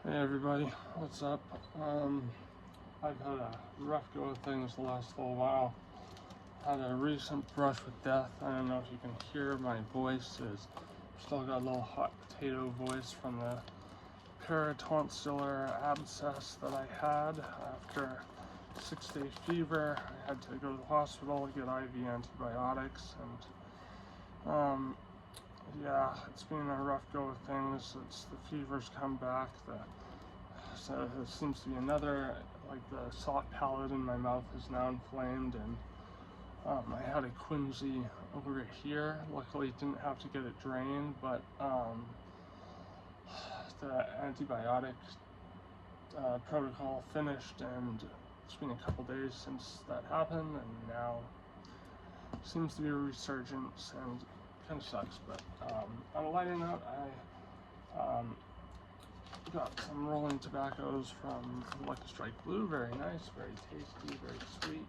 Hey everybody, what's up? I've had a rough go of things the last little while. Had a recent brush with death. I don't know if you can hear my voice is still got a little hot potato voice from the paratonsillar abscess that I had after a 6-day fever. I had to go to the hospital to get IV antibiotics and yeah, it's been a rough go of things. The fever's come back. So there seems to be another, like the soft palate in my mouth is now inflamed, and I had a quinsy over here. Luckily, didn't have to get it drained, but the antibiotic protocol finished, and it's been a couple days since that happened, and now seems to be a resurgence, and kind of sucks. But on a lighter note, I got some rolling tobaccos from Lucky Strike Blue. Very nice, very tasty, very sweet.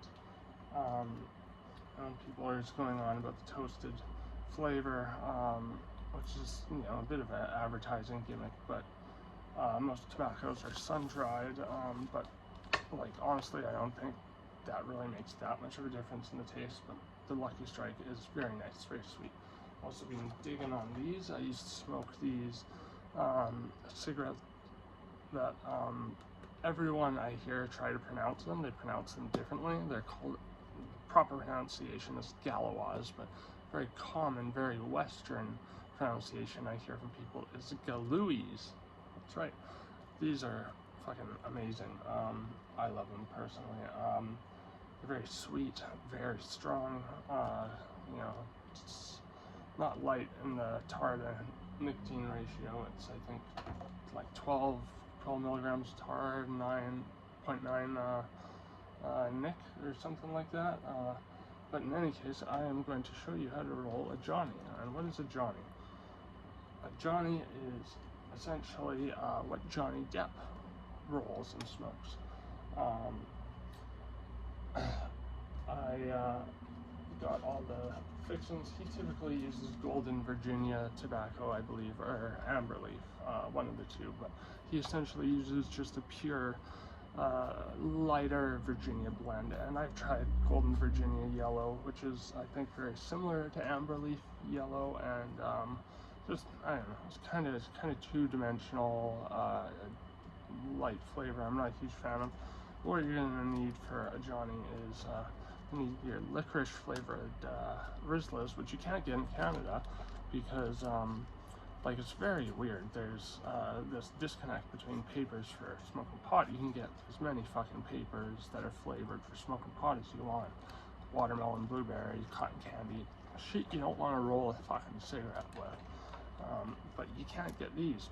People are just going on about the toasted flavor, which is, a bit of an advertising gimmick, but most tobaccos are sun-dried, but like honestly, I don't think that really makes that much of a difference in the taste. But the Lucky Strike is very nice, very sweet. Also been digging on these. I used to smoke these cigarettes that everyone I hear try to pronounce them. They pronounce them differently. They're called, proper pronunciation is Gauloise, but very common, very Western pronunciation I hear from people is Galouis. That's right. These are fucking amazing. I love them personally. They're very sweet, very strong. It's not light in the tar to nicotine ratio. It's, I think, like 12 milligrams tar, 9.9 nic or something like that. But in any case, I am going to show you how to roll a Johnny. And what is a Johnny? A Johnny is essentially what Johnny Depp rolls and smokes. I got all the fixings. He typically uses Golden Virginia tobacco, I believe, or amber leaf, one of the two, but he essentially uses just a pure lighter Virginia blend. And I've tried Golden Virginia yellow, which is, I think, very similar to amber leaf yellow, and just, I don't know, it's kind of two-dimensional, light flavor. I'm not a huge fan of. What you're gonna need for a Johnny is you need your licorice flavored Rizlas, which you can't get in Canada because like, it's very weird. There's this disconnect between papers for smoking pot. You can get as many fucking papers that are flavored for smoking pot as you want. Watermelon, blueberry, cotton candy, shit you don't want to roll a fucking cigarette with. But you can't get these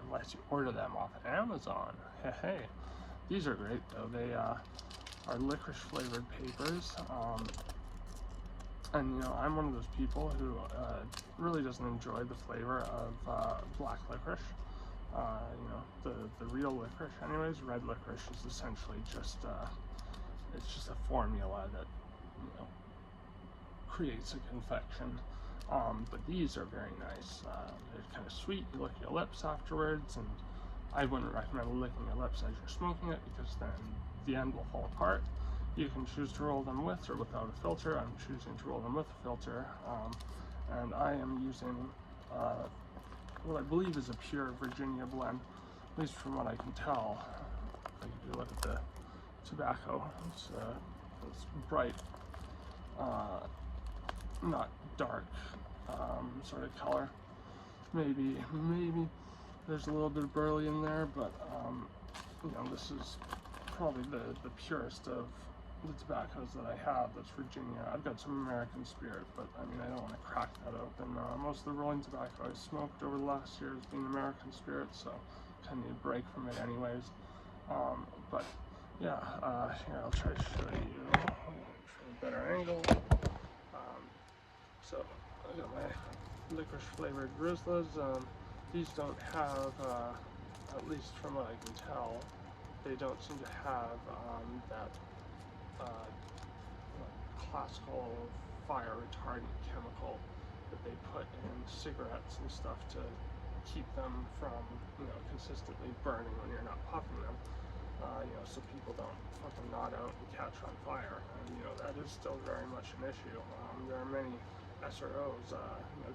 unless you order them off of Amazon. Hey, these are great though. They are licorice flavored papers. And I'm one of those people who really doesn't enjoy the flavor of black licorice. The real licorice, anyways. Red licorice is essentially just it's just a formula that creates a confection. But these are very nice. They're kind of sweet. You lick your lips afterwards, and I wouldn't recommend licking your lips as you're smoking it because then the end will fall apart. You can choose to roll them with or without a filter. I'm choosing to roll them with a filter, and I am using what I believe is a pure Virginia blend, at least from what I can tell. If you look at the tobacco, it's bright, not dark sort of color. Maybe there's a little bit of burley in there, but this is probably the purest of the tobaccos that I have. That's Virginia. I've got some American Spirit, but I don't want to crack that open. Most of the rolling tobacco I smoked over the last year has been American Spirit, so kind of need a break from it anyways. But yeah, here I'll try to show you from a better angle. So I got my licorice flavored Rizlas. These don't have, at least from what I can tell, they don't seem to have that classical fire retardant chemical that they put in cigarettes and stuff to keep them from, consistently burning when you're not puffing them, so people don't fucking nod out and catch on fire. And, that is still very much an issue. There are many SROs,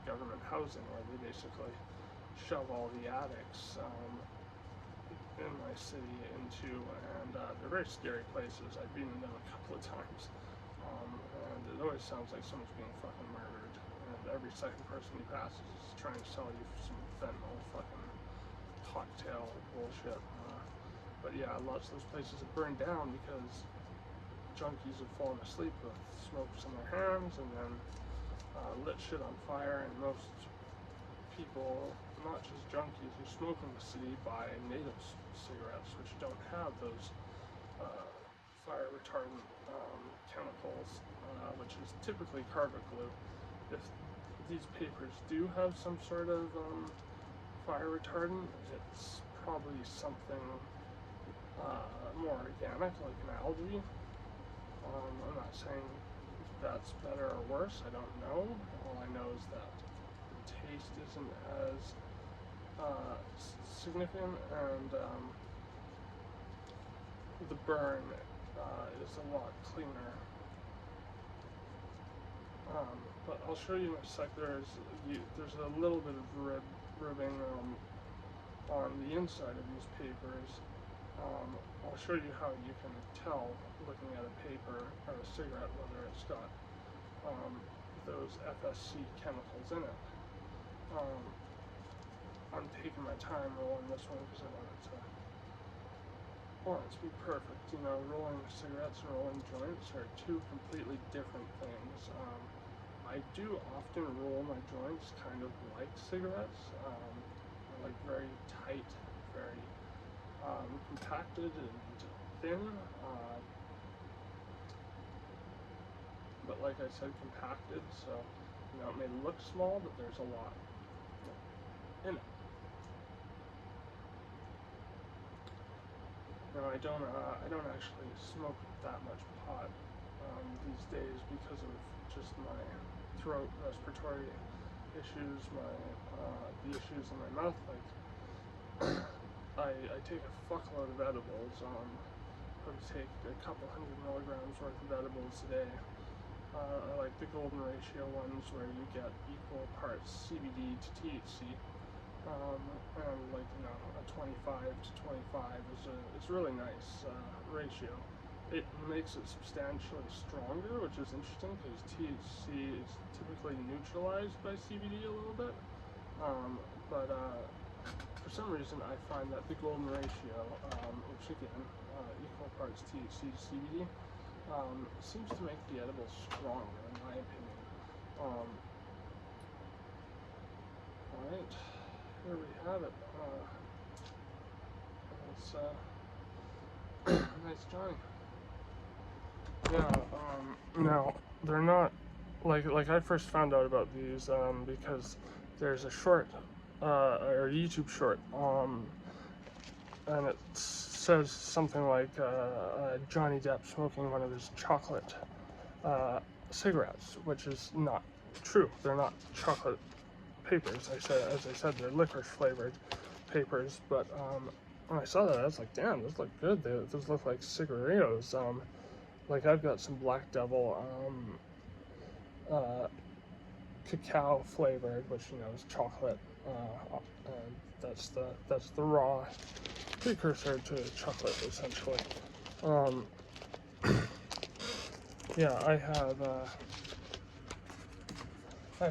government housing, where they basically shove all the addicts in my city into, and they're very scary places. I've been in them a couple of times, and it always sounds like someone's being fucking murdered, and every second person you pass is trying to sell you some fentanyl fucking cocktail bullshit. But yeah, lots of those places have burned down because junkies have fallen asleep with smokes in their hands and then lit shit on fire. And most people, not just junkies who smoke in the city, buy native cigarettes, which don't have those fire retardant chemicals, which is typically carpet glue. If these papers do have some sort of fire retardant, it's probably something more organic, like an algae. I'm not saying that's better or worse, I don't know. All I know is that the taste isn't as significant, and the burn is a lot cleaner. But I'll show you in a sec. There's a little bit of ribbing on the inside of these papers. I'll show you how you can tell, looking at a paper or a cigarette, whether it's got those FSC chemicals in it. I'm taking my time rolling this one because I want it to be perfect. Rolling cigarettes and rolling joints are two completely different things. I do often roll my joints kind of like cigarettes, like very tight, very compacted and thin, but like I said, compacted, so it may look small, but there's a lot in it. I don't actually smoke that much pot these days because of just my throat respiratory issues, the issues in my mouth. Like I take a fuckload of edibles. I take a couple 100 milligrams worth of edibles a day. I like the golden ratio ones where you get equal parts CBD to THC. And like a 25 to 25 is a really nice ratio. It makes it substantially stronger, which is interesting because THC is typically neutralized by CBD a little bit. But for some reason, I find that the golden ratio, which again, equal parts THC to CBD, seems to make the edibles stronger, in my opinion. Alright, here we have it. Nice Johnny. Yeah, now, they're not, like I first found out about these, because there's a short, or a YouTube short, and it says something like, Johnny Depp smoking one of his chocolate, cigarettes, which is not true. They're not chocolate papers. As I said, they're licorice flavored papers, but, when I saw that, I was like, damn, those look good. Those look like cigarillos. Like I've got some Black Devil, cacao flavored, which is chocolate. That's the raw precursor to chocolate, essentially. Yeah, I have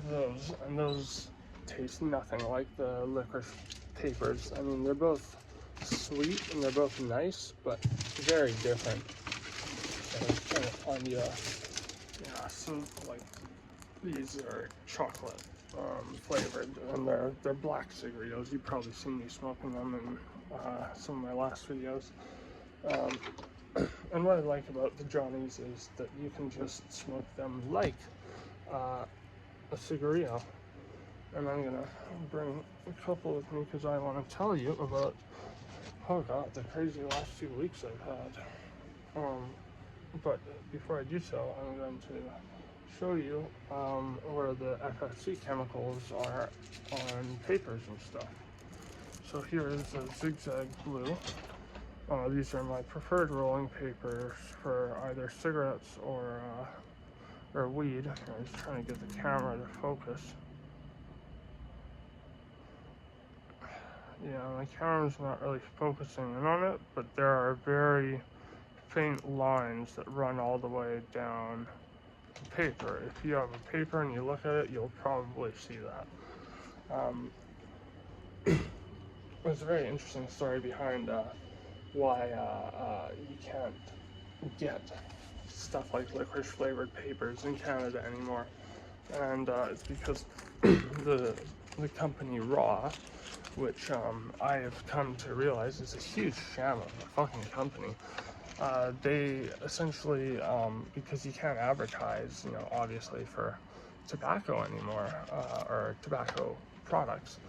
those, and those taste nothing like the licorice papers. I mean, they're both sweet and they're both nice, but very different. So I'm trying to find you some, like, these are chocolate flavored, and they're black cigarillos. You've probably seen me smoking them in some of my last videos. And what I like about the Johnnies is that you can just smoke them like a cigarillo. And I'm gonna bring a couple with me because I want to tell you about, oh god, the crazy last few weeks I've had. But before I do so, I'm going to show you where the FSC chemicals are on papers and stuff. So here is a zigzag blue. These are my preferred rolling papers for either cigarettes or weed. I'm just trying to get the camera to focus. Yeah, my camera's not really focusing in on it, but there are very faint lines that run all the way down the paper. If you have a paper and you look at it, you'll probably see that. There's a very interesting story behind why you can't get stuff like licorice flavored papers in Canada anymore, and it's because the company Raw, which I have come to realize is a huge sham of a fucking company. They essentially, because you can't advertise, you know, obviously for tobacco anymore, or tobacco products,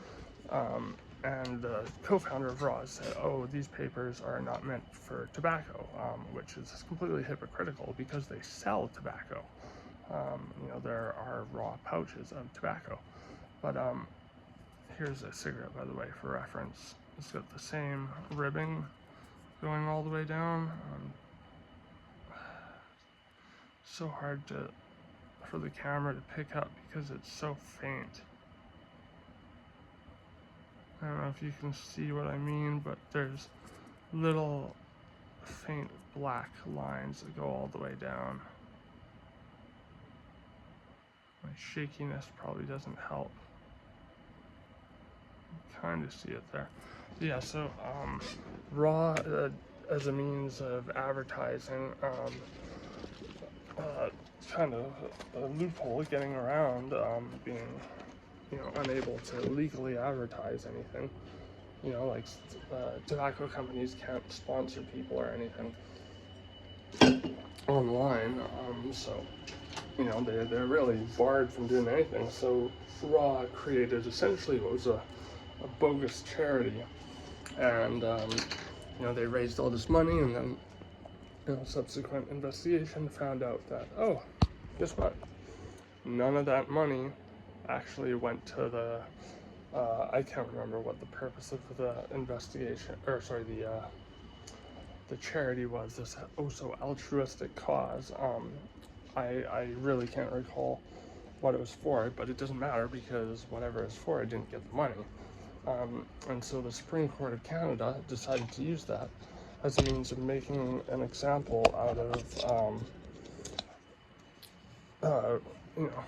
and the co-founder of Raw said, oh, these papers are not meant for tobacco, which is completely hypocritical because they sell tobacco. You know, there are Raw pouches of tobacco. But here's a cigarette, by the way, for reference. It's got the same ribbing going all the way down. So hard for the camera to pick up because it's so faint. I don't know if you can see what I mean, but there's little faint black lines that go all the way down. My shakiness probably doesn't help. Kind of see it there. Yeah, so Raw as a means of advertising, kind of a loophole getting around being, you know, unable to legally advertise anything. You know, like tobacco companies can't sponsor people or anything online, so you know they're really barred from doing anything. So Raw created essentially what was a bogus charity, and you know, they raised all this money, and then, you know, subsequent investigation found out that, oh, guess what? None of that money actually went to the I can't remember what the purpose of the investigation, or sorry, the charity was, this oh so altruistic cause. I really can't recall what it was for, but it doesn't matter because whatever it's for, it didn't get the money. And so the Supreme Court of Canada decided to use that as a means of making an example out of, you know,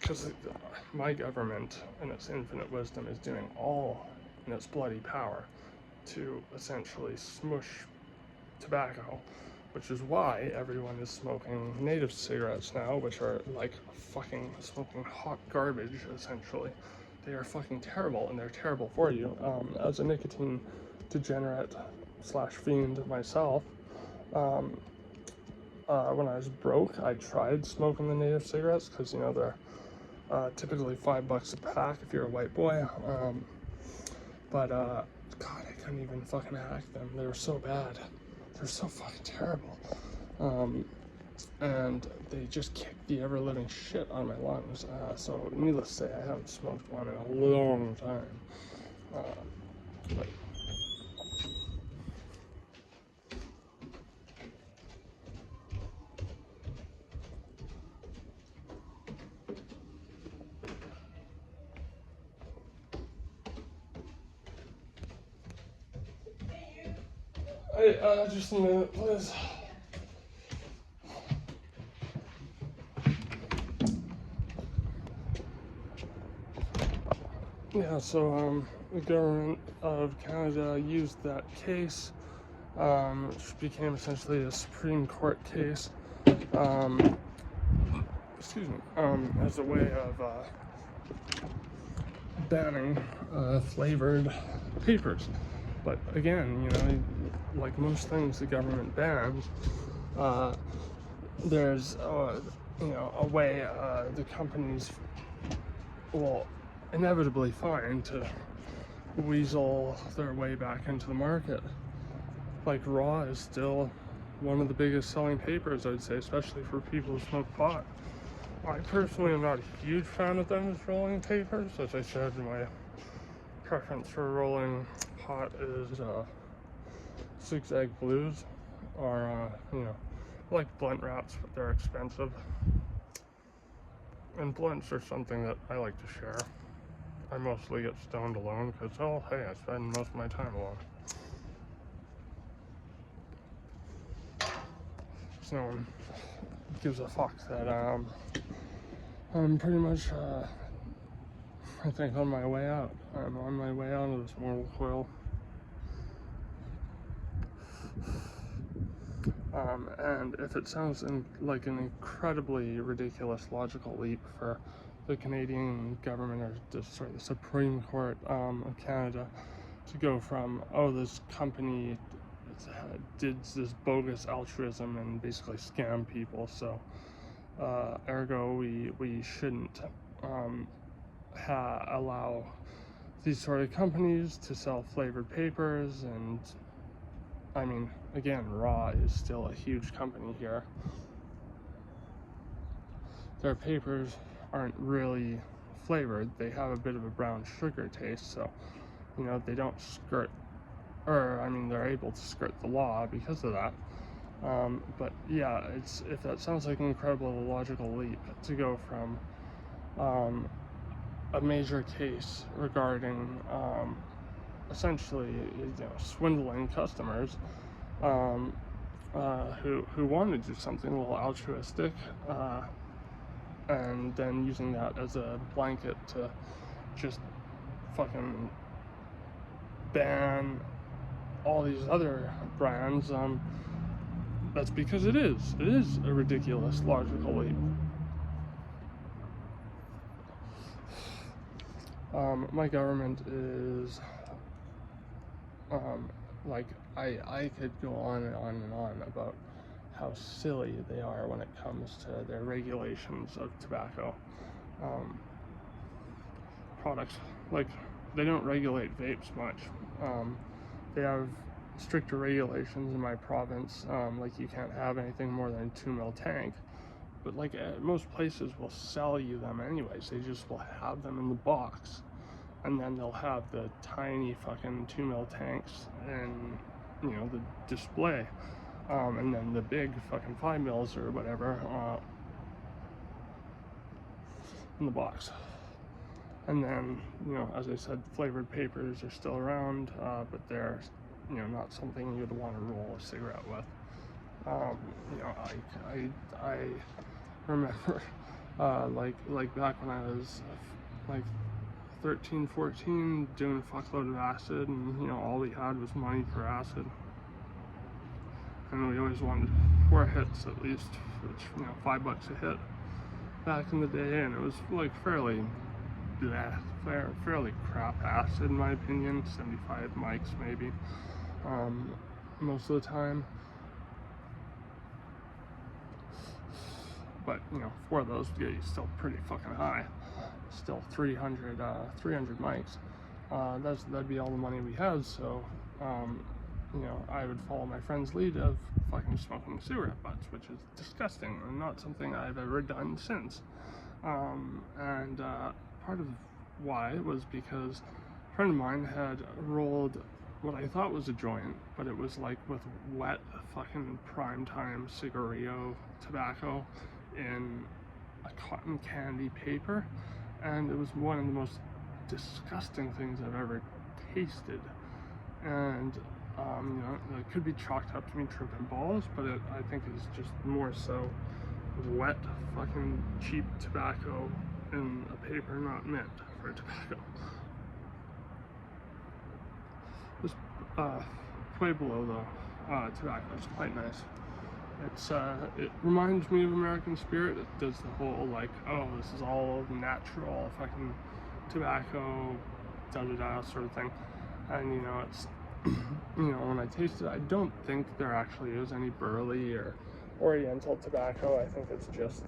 because my government, in its infinite wisdom, is doing all in its bloody power to essentially smush tobacco, which is why everyone is smoking native cigarettes now, which are like fucking smoking hot garbage, essentially. They are fucking terrible, and they're terrible for you. As a nicotine degenerate / fiend myself, when I was broke, I tried smoking the native cigarettes because, you know, they're typically $5 a pack if you're a white boy. But God, I couldn't even fucking hack them. They were so bad. They're so fucking terrible. And they just kicked the ever-living shit out of my lungs. So needless to say, I haven't smoked one in a long time. But hey, just a minute, please. Yeah, so the government of Canada used that case, which became essentially a Supreme Court case, excuse me, as a way of banning flavored papers. But again, you know, like most things the government bans, there's you know, a way the companies will inevitably find to weasel their way back into the market. Like Raw is still one of the biggest selling papers, I'd say, especially for people who smoke pot. I personally am not a huge fan of them as rolling papers, as I said in my preference for rolling pot is cigs egg blues, or you know, like blunt wraps, but they're expensive. And blunts are something that I like to share. I mostly get stoned alone because, oh, hey, I spend most of my time alone. So no one gives a fuck that I'm pretty much, I think, on my way out. I'm on my way out of this mortal coil. And if it sounds like an incredibly ridiculous logical leap for the Canadian government, or the Supreme Court of Canada, to go from, oh, this company did this bogus altruism and basically scam people, so ergo we shouldn't allow these sort of companies to sell flavored papers. And I mean, again, Raw is still a huge company here. Their papers aren't really flavored. They have a bit of a brown sugar taste, so, you know, they don't skirt, or I mean, they're able to skirt the law because of that. But yeah, if that sounds like an incredible logical leap to go from a major case regarding essentially, you know, swindling customers who want to do something a little altruistic, and then using that as a blanket to just fucking ban all these other brands, that's because it is a ridiculous logical leap. My government is like, I could go on and on and on about how silly they are when it comes to their regulations of tobacco products. Like, they don't regulate vapes much. They have stricter regulations in my province, like you can't have anything more than a 2 ml tank, but like most places will sell you them anyways. They just will have them in the box, and then they'll have the tiny fucking 2 ml tanks and, you know, the display, and then the big fucking 5 mils or whatever in the box. And then, you know, as I said, flavored papers are still around, but they're, you know, not something you'd want to roll a cigarette with. You know, I remember, like back when I was like 13, 14, doing a fuckload of acid, and, you know, all we had was money for acid, and we always wanted 4 hits at least, which, you know, $5 a hit back in the day, and it was like fairly crap acid in my opinion. 75 mics maybe, most of the time. But, you know, 4 of those would get you still pretty fucking high. Still 300 mics. That'd be all the money we had, so, you know, I would follow my friend's lead of fucking smoking cigarette butts, which is disgusting and not something I've ever done since. And part of why was because a friend of mine had rolled what I thought was a joint, but it was like with wet fucking primetime cigarillo tobacco in a cotton candy paper, and it was one of the most disgusting things I've ever tasted. And you know, it could be chalked up to me tripping balls, but I think it's just more so wet fucking cheap tobacco in a paper not meant for tobacco. This Pueblo though, tobacco is quite nice. It reminds me of American Spirit. It does the whole like, oh, this is all natural fucking tobacco, da-da-da sort of thing. And, you know, it's, you know, when I taste it, I don't think there actually is any burley or oriental tobacco. I think it's just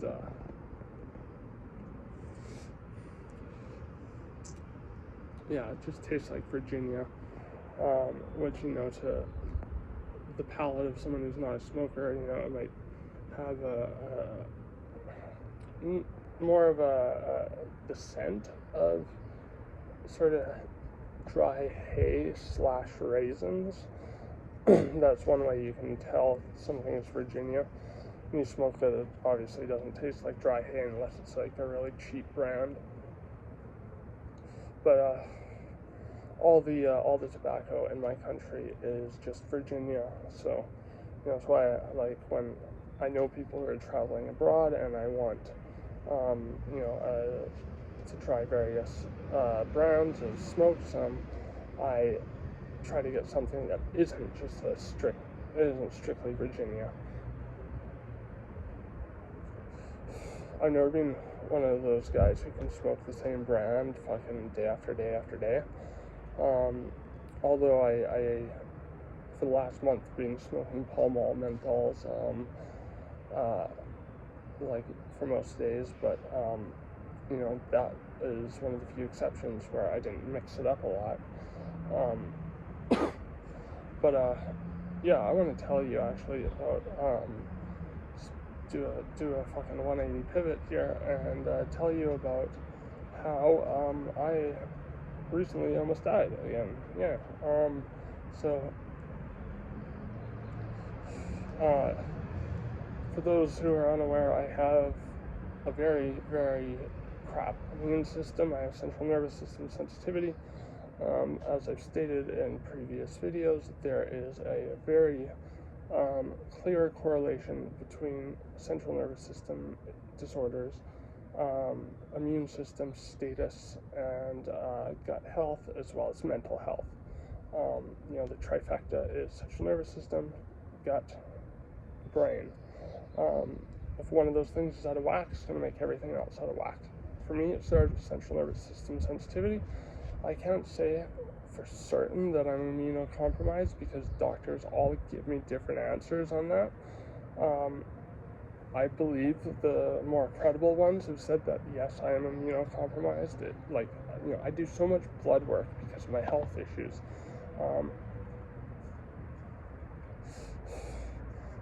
yeah, it just tastes like Virginia, which, you know, to the palate of someone who's not a smoker, you know, it might have more of the scent of sort of dry hay / raisins. That's one way you can tell something is Virginia. When you smoke it, it obviously doesn't taste like dry hay unless it's like a really cheap brand. But all the tobacco in my country is just Virginia. So that's why I like when I know people who are traveling abroad and I want to try various brands and smoke some. I try to get something that isn't strictly Virginia. I've never been one of those guys who can smoke the same brand fucking day after day after day. Although I for the last month been smoking Pall Mall menthols, like for most days, but that is one of the few exceptions where I didn't mix it up a lot. But I want to tell you actually about do a fucking 180 pivot here and tell you about how I recently almost died again. For those who are unaware, I have a very, very crap immune system. I have central nervous system sensitivity. As I've stated in previous videos, there is a very clear correlation between central nervous system disorders, immune system status, and gut health, as well as mental health. The trifecta is central nervous system, gut, brain. If one of those things is out of whack, it's going to make everything else out of whack. For me, it started with central nervous system sensitivity. I can't say for certain that I'm immunocompromised because doctors all give me different answers on that. I believe the more credible ones have said that yes, I am immunocompromised. I do so much blood work because of my health issues.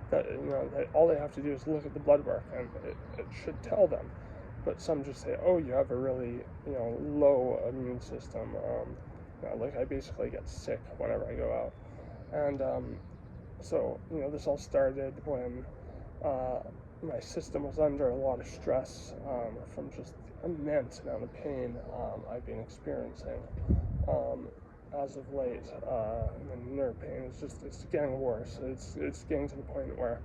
That all they have to do is look at the blood work and it should tell them. But some just say, oh, you have a really low immune system. I basically get sick whenever I go out. And so this all started when my system was under a lot of stress from just the immense amount of pain I've been experiencing as of late. And nerve pain it's getting worse. It's getting to the point where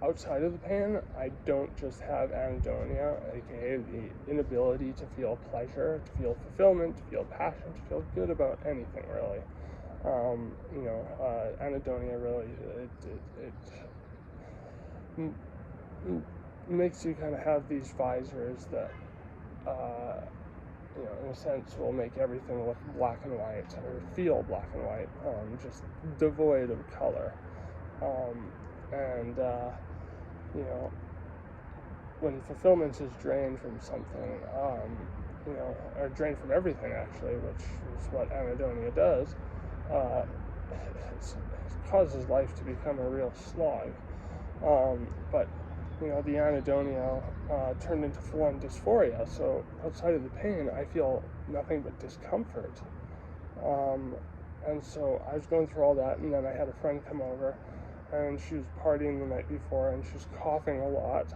outside of the pain, I don't just have anhedonia, aka the inability to feel pleasure, to feel fulfillment, to feel passion, to feel good about anything really. Anhedonia really it makes you kind of have these visors that in a sense will make everything look black and white or feel black and white, just devoid of color. When fulfillment is drained from something, or drained from everything actually, which is what anhedonia does, it causes life to become a real slog. But the anhedonia turned into full-on dysphoria, so outside of the pain, I feel nothing but discomfort. And so I was going through all that, and then I had a friend come over, and she was partying the night before, and she was coughing a lot,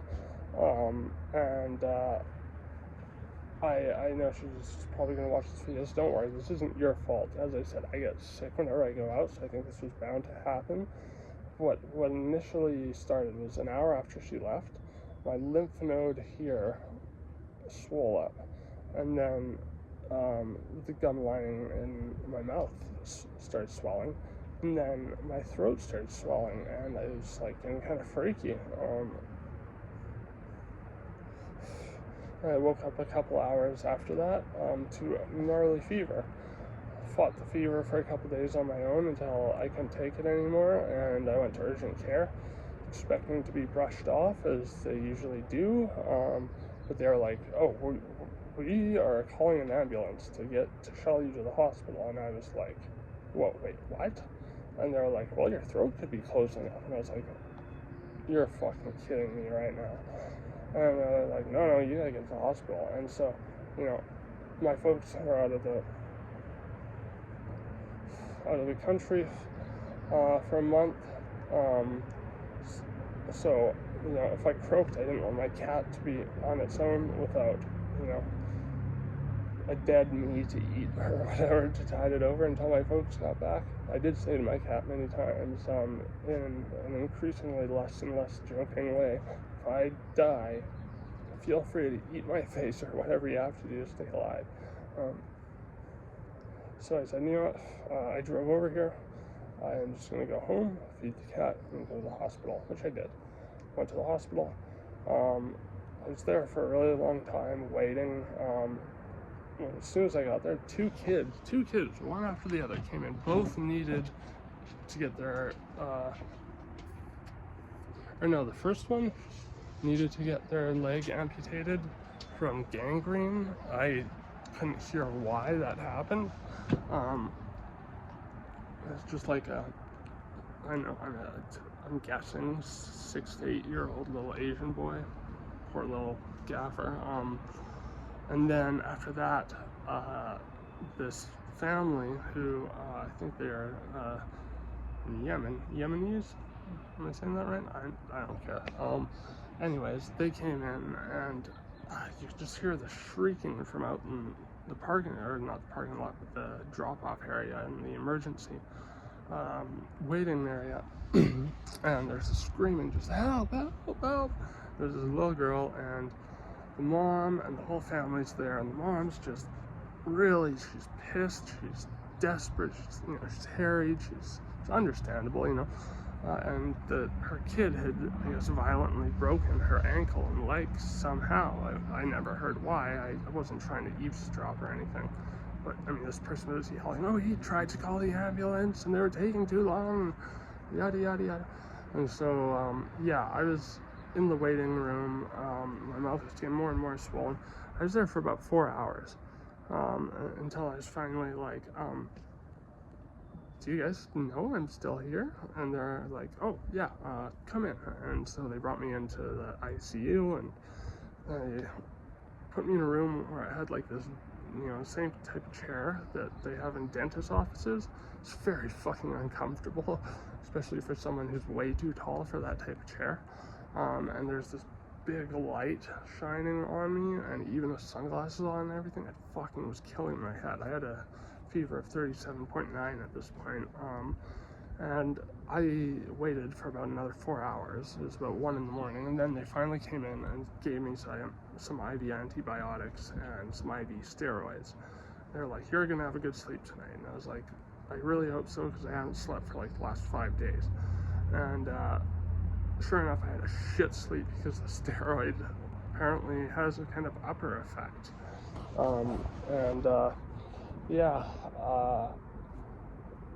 I know she's probably going to watch this video, so don't worry, this isn't your fault. As I said, I get sick whenever I go out, so I think this was bound to happen. What initially started was an hour after she left, my lymph node here swole up, and then the gum lining in my mouth started swelling, and then my throat started swelling, and I was getting kind of freaky. I woke up a couple hours after that to gnarly fever. Fought the fever for a couple days on my own until I couldn't take it anymore, and I went to urgent care, expecting to be brushed off as they usually do. But they were like, "Oh, we are calling an ambulance to shuttle you to the hospital," and I was like, "Whoa, wait, what?" And they were like, "Well, your throat could be closing up," and I was like, "You're fucking kidding me right now." And they're like, no, you gotta get to the hospital. And so, my folks are out of the country for a month. So, you know, if I croaked, I didn't want my cat to be on its own without, you know, a dead me to eat or whatever to tide it over until my folks got back. I did say to my cat many times, in an increasingly less and less joking way, if I die, feel free to eat my face or whatever you have to do to stay alive. So I said, you know what, I drove over here, I'm just going to go home, feed the cat, and go to the hospital, which I did. Went to the hospital. I was there for a really long time, waiting. As soon as I got there, two kids, one after the other, came in. Both needed to get their, the first one needed to get their leg amputated from gangrene. I couldn't hear why that happened. It's just like I'm guessing 6 to 8 year old little Asian boy, poor little gaffer. And then after that, this family who I think they are Yemenis. Am I saying that right? I don't care. Anyways, they came in and you could just hear the shrieking from out in the parking, or not the parking lot, but the drop-off area in the emergency waiting area. And there's a screaming, just help, help, help. There's this little girl and the mom and the whole family's there, and the mom's just really, she's pissed, she's desperate, she's harried, it's understandable, and her kid had, I guess, violently broken her ankle and leg somehow. I never heard why. I wasn't trying to eavesdrop or anything, but I mean, this person was yelling, oh, he tried to call the ambulance and they were taking too long, yada yada yada. And so yeah, I was in the waiting room. My mouth was getting more and more swollen. I was there for about 4 hours until I was finally like, do you guys know I'm still here? And they're like, oh yeah, come in. And so they brought me into the ICU and they put me in a room where I had like this, same type of chair that they have in dentist offices. It's very fucking uncomfortable, especially for someone who's way too tall for that type of chair. And there's this big light shining on me, and even with sunglasses on and everything, it fucking was killing my head. I had a fever of 37.9 at this point, and I waited for about another 4 hours. It was about 1 in the morning, and then they finally came in and gave me some IV antibiotics and some IV steroids. They're like, you're gonna have a good sleep tonight. And I was like, I really hope so, because I haven't slept for like the last 5 days. And sure enough, I had a shit sleep because the steroid apparently has a kind of upper effect.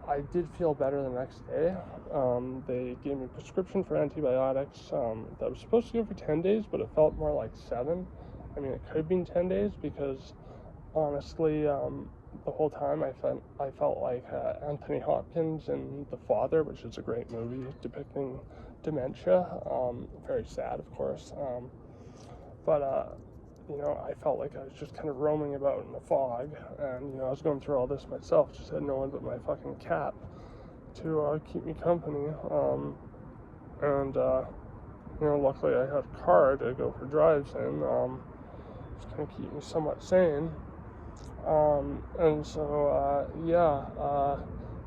I did feel better the next day. They gave me a prescription for antibiotics that was supposed to go for 10 days, but it felt more like 7. I mean, it could have been 10 days because honestly, the whole time I felt like Anthony Hopkins in The Father, which is a great movie depicting dementia. Very sad, of course. But I felt like I was just kind of roaming about in the fog, and I was going through all this myself, just had no one but my fucking cat to keep me company. Luckily I had a car to go for drives in, just kind of keep me somewhat sane.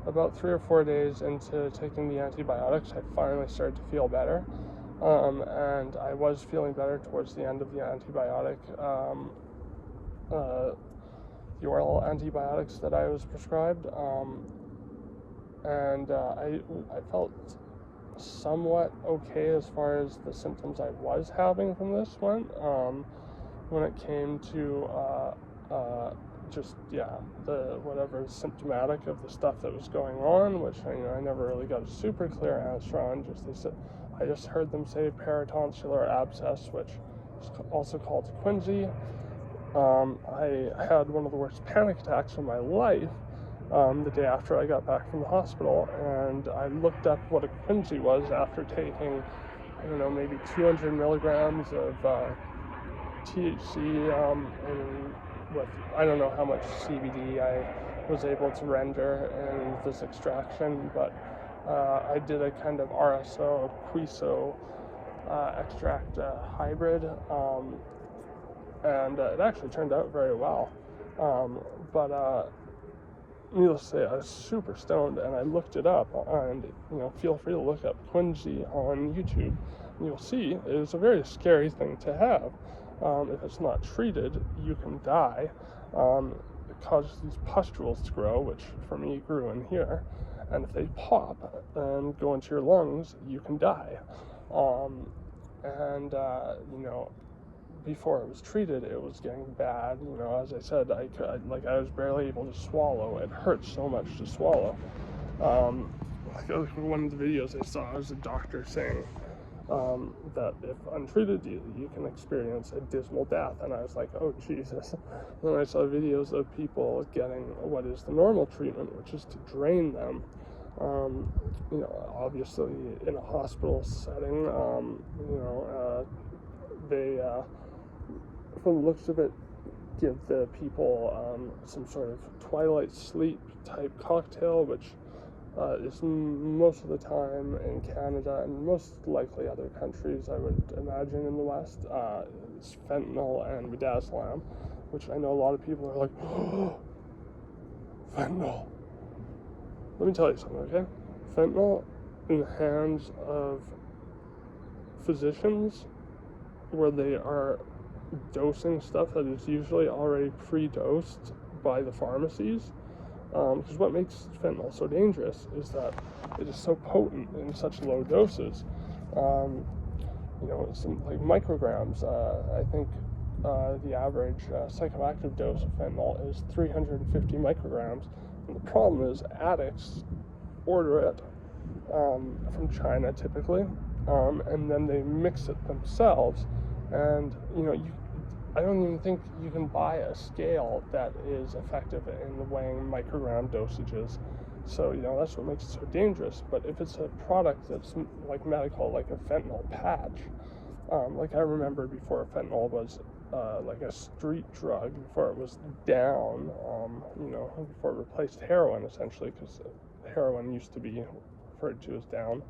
About 3 or 4 days into taking the antibiotics, I finally started to feel better. And I was feeling better towards the end of the antibiotic, the oral antibiotics that I was prescribed. I felt somewhat okay as far as the symptoms I was having from this one. When it came to the whatever symptomatic of the stuff that was going on, which I never really got a super clear answer on. I just heard them say peritonsillar abscess, which is also called quinsy. I had one of the worst panic attacks of my life the day after I got back from the hospital, and I looked up what a quinsy was after taking, maybe 200 milligrams of THC in with, I don't know how much CBD I was able to render in this extraction, but I did a kind of RSO Quiso extract hybrid, and it actually turned out very well. But needless to say, I was super stoned, and I looked it up, and feel free to look up Quincy on YouTube, and you'll see it is a very scary thing to have. If it's not treated, you can die. It causes these pustules to grow, which for me grew in here, and if they pop and go into your lungs, you can die. Before it was treated, it was getting bad. As I said, I was barely able to swallow. It hurt so much to swallow. One of the videos I saw was a doctor saying that if untreated, you can experience a dismal death, and I was like, oh Jesus. Then I saw videos of people getting what is the normal treatment, which is to drain them. Obviously in a hospital setting, they from the looks of it, give the people some sort of twilight sleep type cocktail, which is most of the time in Canada and most likely other countries, I would imagine, in the West. It's fentanyl and midazolam, which I know a lot of people are like, oh, fentanyl. Let me tell you something, okay? Fentanyl in the hands of physicians, where they are dosing stuff that is usually already pre-dosed by the pharmacies, because what makes fentanyl so dangerous is that it is so potent in such low doses. Some like micrograms. I think the average psychoactive dose of fentanyl is 350 micrograms, and the problem is addicts order it from China typically, and then they mix it themselves. And I don't even think you can buy a scale that is effective in weighing microgram dosages. So that's what makes it so dangerous. But if it's a product that's like medical, like a fentanyl patch, like I remember before fentanyl was like a street drug, before it was down, before it replaced heroin essentially, because heroin used to be referred to as down.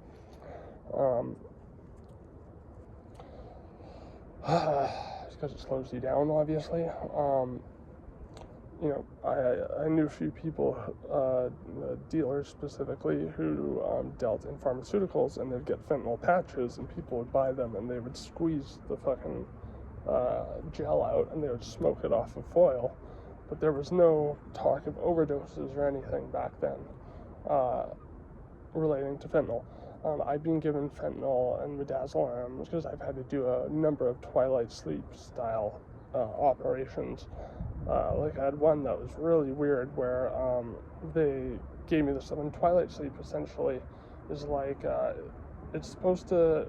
Because it slows you down, obviously. I knew a few people, dealers specifically, who dealt in pharmaceuticals, and they'd get fentanyl patches, and people would buy them, and they would squeeze the fucking gel out, and they would smoke it off of foil. But there was no talk of overdoses or anything back then relating to fentanyl. I've been given fentanyl and midazolam because I've had to do a number of twilight sleep style operations. Like I had one that was really weird where they gave me this stuff, and twilight sleep essentially is like it's supposed to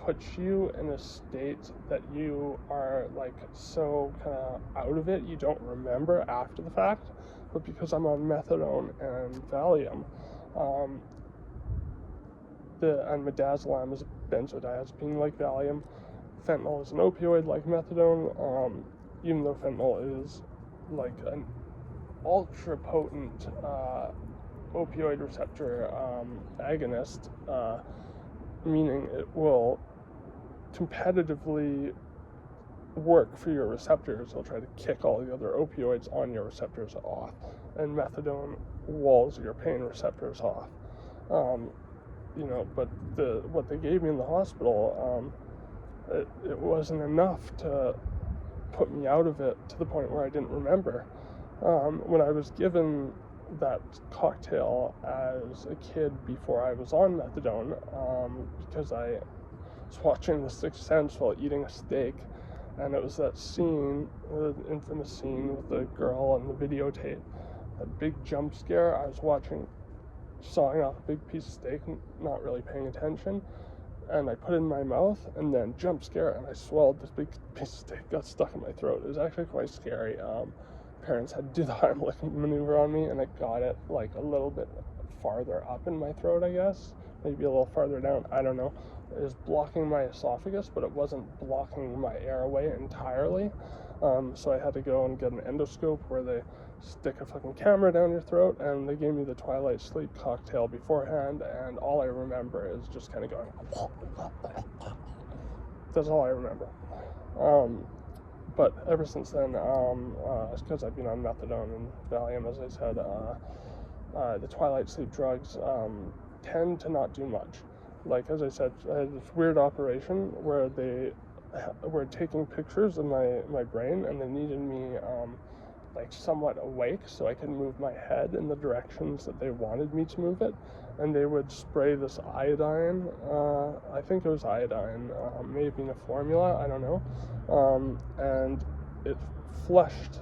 put you in a state that you are like so kind of out of it you don't remember after the fact. But because I'm on methadone and Valium, and midazolam is a benzodiazepine like Valium, fentanyl is an opioid like methadone, even though fentanyl is like an ultra potent opioid receptor agonist, meaning it will competitively work for your receptors. It'll try to kick all the other opioids on your receptors off, and methadone walls your pain receptors off. But what they gave me in the hospital, it wasn't enough to put me out of it to the point where I didn't remember. When I was given that cocktail as a kid before I was on methadone, because I was watching The Sixth Sense while eating a steak, and it was that scene, the infamous scene with the girl and the videotape, that big jump scare. I was watching, sawing off a big piece of steak and not really paying attention, and I put it in my mouth, and then jump scare, and I swallowed this big piece of steak, got stuck in my throat. It was actually quite scary. Parents had to do the Heimlich maneuver on me, and I got it like a little bit farther up in my throat, I guess, maybe a little farther down, I don't know. It was blocking my esophagus, but it wasn't blocking my airway entirely. So I had to go and get an endoscope where they stick a fucking camera down your throat, and they gave me the Twilight Sleep cocktail beforehand, and all I remember is just kind of going. That's all I remember. But ever since then, it's because I've been on methadone and Valium, as I said, the Twilight Sleep drugs tend to not do much. Like, as I said, I had this weird operation where they were taking pictures of my brain, and they needed me like somewhat awake so I could move my head in the directions that they wanted me to move it. And they would spray this iodine, I think it was iodine, may have been a formula, I don't know, and it flushed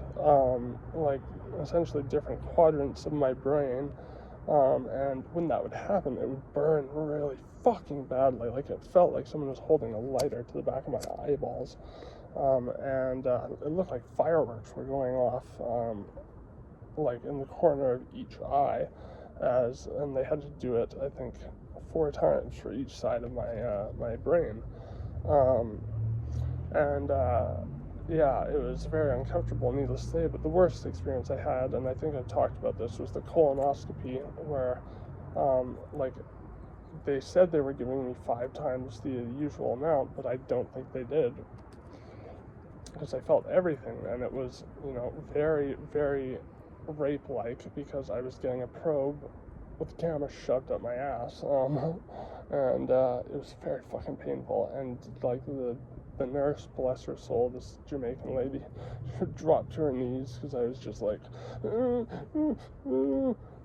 like essentially different quadrants of my brain, and when that would happen, it would burn really fucking badly. Like, it felt like someone was holding a lighter to the back of my eyeballs, and it looked like fireworks were going off, like in the corner of each eye, and they had to do it, I think, 4 times for each side of my brain, and yeah, it was very uncomfortable, needless to say. But the worst experience I had, and I think I talked about this, was the colonoscopy, where like, they said they were giving me 5 times the usual amount, but I don't think they did, because I felt everything, and it was, very, very rape-like, because I was getting a probe with the camera shoved up my ass, and it was very fucking painful. And like, the nurse, bless her soul, this Jamaican lady, dropped to her knees, because I was just like,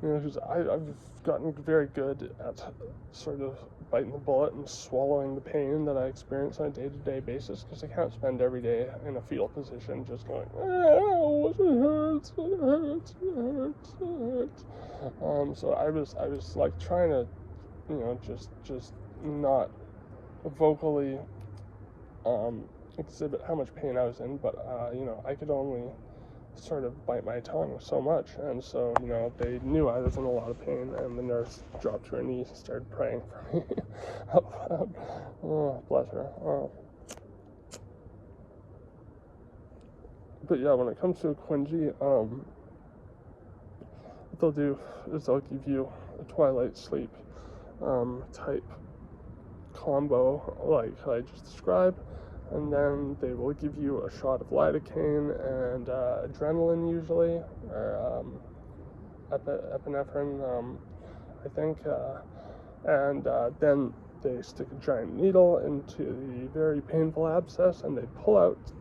because I've gotten very good at sort of biting the bullet and swallowing the pain that I experience on a day-to-day basis, because I can't spend every day in a fetal position just going, it hurts, it hurts, it hurts, it hurts. So I was like trying to, just not vocally exhibit how much pain I was in, but I could only sort of bite my tongue so much, and so they knew I was in a lot of pain, and the nurse dropped to her knees and started praying for me. Oh, bless her. Oh. But yeah, when it comes to a Quingy, what they'll do is they'll give you a Twilight Sleep type combo like I just described, and then they will give you a shot of lidocaine and adrenaline usually, or epinephrine, I think, and then they stick a giant needle into the very painful abscess, and they pull out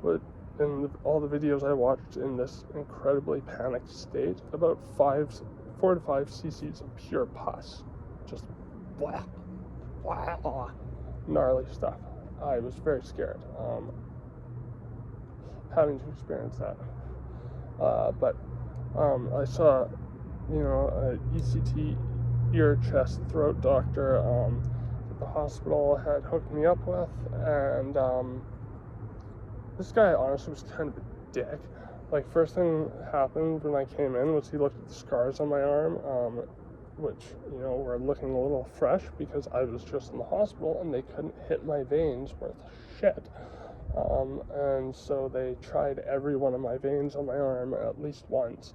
what, in all the videos I watched in this incredibly panicked state, about 4 to 5 cc's of pure pus. Just blah, blah, blah, gnarly stuff. I was very scared, having to experience that. But I saw, a ECT, ear, chest, throat doctor that the hospital had hooked me up with, and this guy honestly was kind of a dick. Like, first thing that happened when I came in was he looked at the scars on my arm, which, were looking a little fresh because I was just in the hospital and they couldn't hit my veins worth shit. And so they tried every one of my veins on my arm at least once.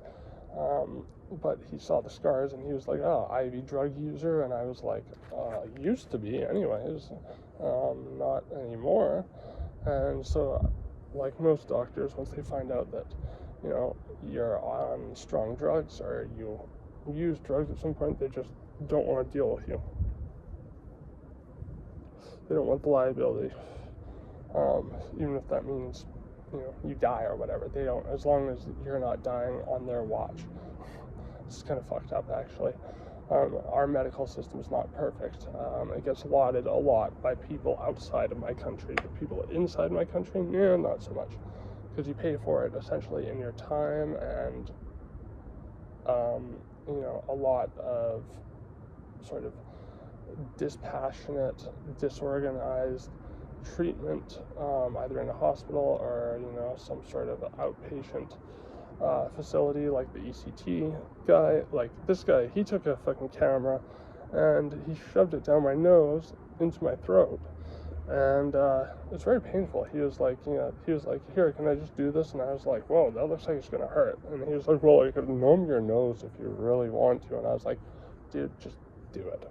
But he saw the scars and he was like, oh, IV drug user. And I was like, used to be anyways, not anymore. And so, like most doctors, once they find out that, you're on strong drugs or you use drugs at some point, they just don't want to deal with you. They don't want the liability, even if that means, you die or whatever. They don't, as long as you're not dying on their watch. It's kind of fucked up, actually. Our medical system is not perfect. It gets lauded a lot by people outside of my country, but people inside my country, not so much, because you pay for it essentially in your time and a lot of sort of dispassionate, disorganized treatment, either in a hospital or, some sort of outpatient facility, like the ECT guy. Like, this guy, he took a fucking camera and he shoved it down my nose into my throat, and it's very painful. He was like, here, can I just do this? And I was like, whoa, that looks like it's gonna hurt. And he was like, well, you could numb your nose if you really want to. And I was like, dude, just do it.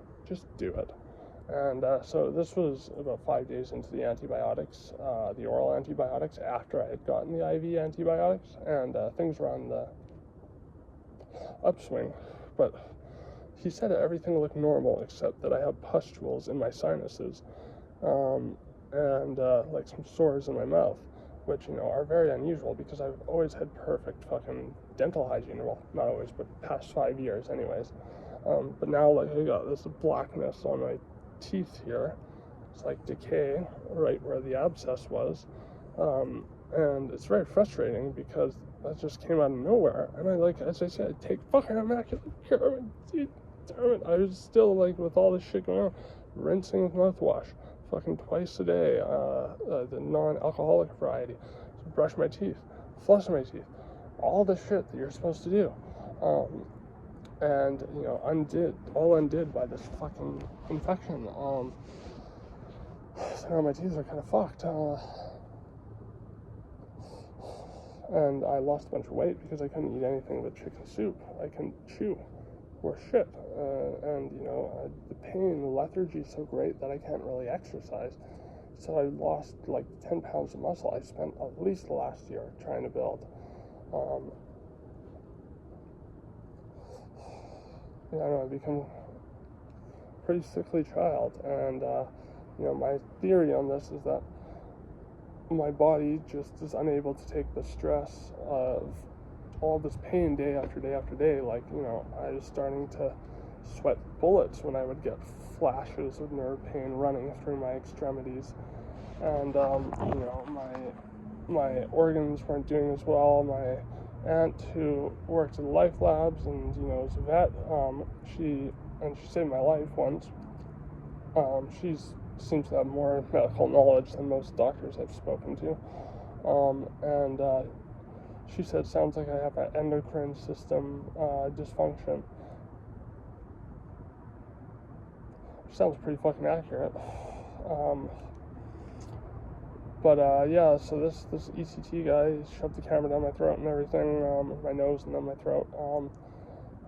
And so this was about 5 days into the antibiotics, the oral antibiotics, after I had gotten the IV antibiotics, and things were on the upswing. But he said everything looked normal except that I have pustules in my sinuses, and like some sores in my mouth, which, are very unusual because I've always had perfect fucking dental hygiene. Well, not always, but past 5 years anyways. But now, like, I got this blackness on my teeth here. It's like decay right where the abscess was, and it's very frustrating because that just came out of nowhere. And I, like, as I said, take fucking immaculate care of my teeth. Damn it, I was still, like, with all this shit going on, rinsing with mouthwash fucking twice a day, the non-alcoholic variety, brush my teeth, floss my teeth, all the shit that you're supposed to do, and undid by this fucking infection. So now my teeth are kind of fucked, and I lost a bunch of weight because I couldn't eat anything but chicken soup. I couldn't chew or shit, and the pain, the lethargy is so great that I can't really exercise. So I lost like 10 pounds of muscle I spent at least the last year trying to build. I don't know, I've become a pretty sickly child, and my theory on this is that my body just is unable to take the stress of all this pain day after day after day. Like, I was starting to sweat bullets when I would get flashes of nerve pain running through my extremities, and my organs weren't doing as well. My aunt, who worked in life labs and is a vet, she saved my life once. She seems to have more medical knowledge than most doctors I've spoken to, and she said, sounds like I have an endocrine system dysfunction. Sounds pretty fucking accurate. Yeah, so this ECT guy shoved the camera down my throat and everything, my nose and down my throat.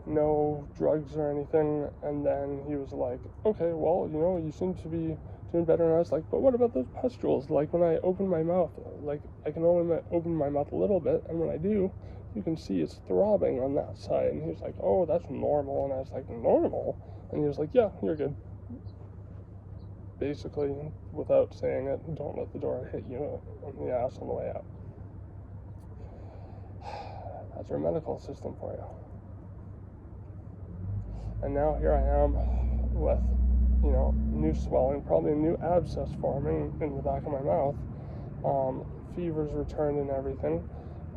No drugs or anything, and then he was like, okay, well, you seem to be doing better. And I was like, but what about those pustules? Like, when I open my mouth, like, I can only open my mouth a little bit, and when I do, you can see it's throbbing on that side. And he was like, oh, that's normal. And I was like, normal? And he was like, yeah, you're good. Basically, without saying it, don't let the door hit you on the ass on the way out. That's our medical system for you. And now here I am with, new swelling, probably a new abscess forming in the back of my mouth. Fever's returned and everything.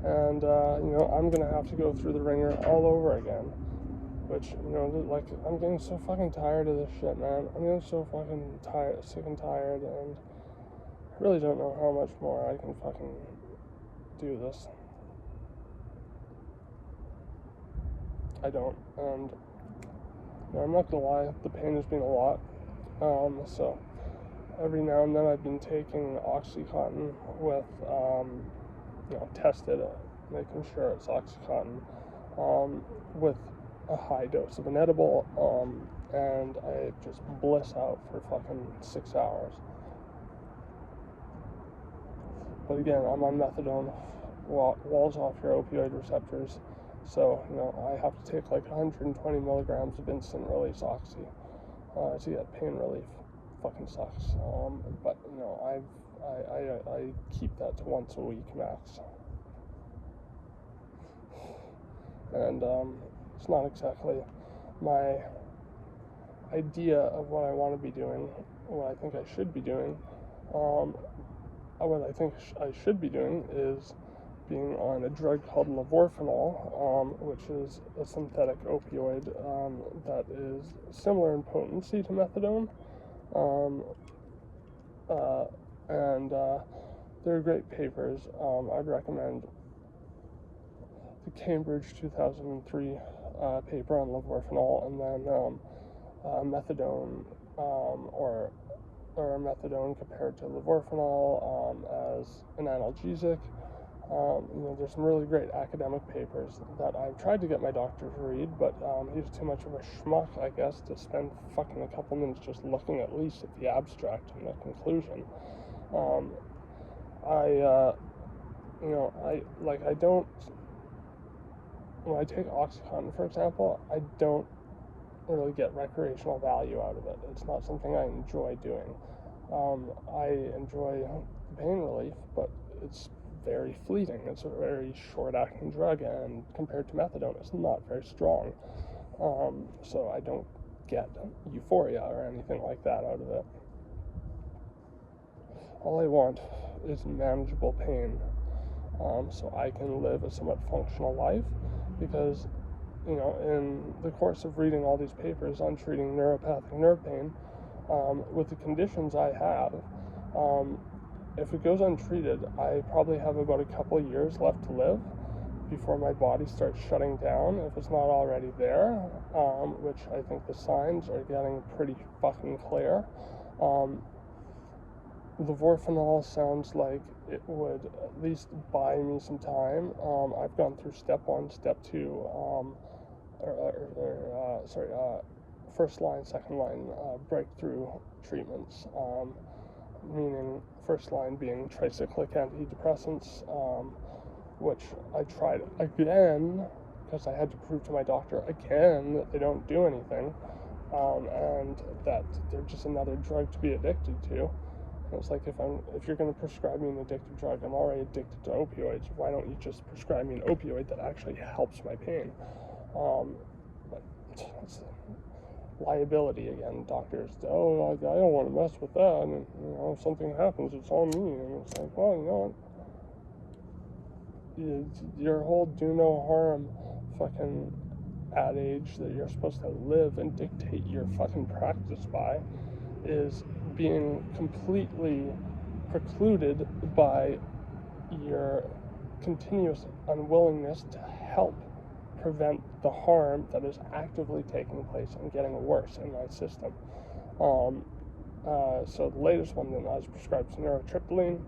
And, I'm going to have to go through the ringer all over again. Which, like, I'm getting so fucking tired of this shit, man. I'm getting so fucking sick and tired, and I really don't know how much more I can fucking do this. I don't, and I'm not gonna lie, the pain has been a lot. So every now and then I've been taking OxyContin with, tested it, making sure it's OxyContin, with a high dose of an edible, and I just bliss out for fucking 6 hours. But again, I'm on methadone, walls off your opioid receptors, so, I have to take like 120 milligrams of instant release oxy to get pain relief. Fucking sucks. But, I keep that to once a week max. And, it's not exactly my idea of what I want to be doing, what I think I should be doing. What I think I should be doing is being on a drug called levorphanol, which is a synthetic opioid that is similar in potency to methadone. And they're great papers. I'd recommend the Cambridge 2003 paper on levorphanol, and then methadone or or methadone compared to levorphanol as an analgesic. There's some really great academic papers that I've tried to get my doctor to read, but he's too much of a schmuck, I guess, to spend fucking a couple minutes just looking at least at the abstract and the conclusion. I don't, when I take OxyContin, for example, I don't really get recreational value out of it. It's not something I enjoy doing. I enjoy the pain relief, but it's very fleeting. It's a very short-acting drug, and compared to methadone, it's not very strong. So I don't get euphoria or anything like that out of it. All I want is manageable pain, so I can live a somewhat functional life, because in the course of reading all these papers on treating neuropathic nerve pain, with the conditions I have, if it goes untreated, I probably have about a couple of years left to live before my body starts shutting down, if it's not already there, which I think the signs are getting pretty fucking clear. Levorphanol sounds like it would at least buy me some time. I've gone through step 1, step 2, first line, second line breakthrough treatments, meaning first line being tricyclic antidepressants, which I tried again because I had to prove to my doctor again that they don't do anything, and that they're just another drug to be addicted to. And it's like, if you're going to prescribe me an addictive drug, I'm already addicted to opioids. Why don't you just prescribe me an opioid that actually helps my pain? But it's liability again. Doctors, I don't want to mess with that, and if something happens, it's on me. And it's like, well, your whole do no harm fucking adage that you're supposed to live and dictate your fucking practice by is being completely precluded by your continuous unwillingness to help prevent the harm that is actively taking place and getting worse in my system. So the latest one that I was prescribed is neurotriptyline.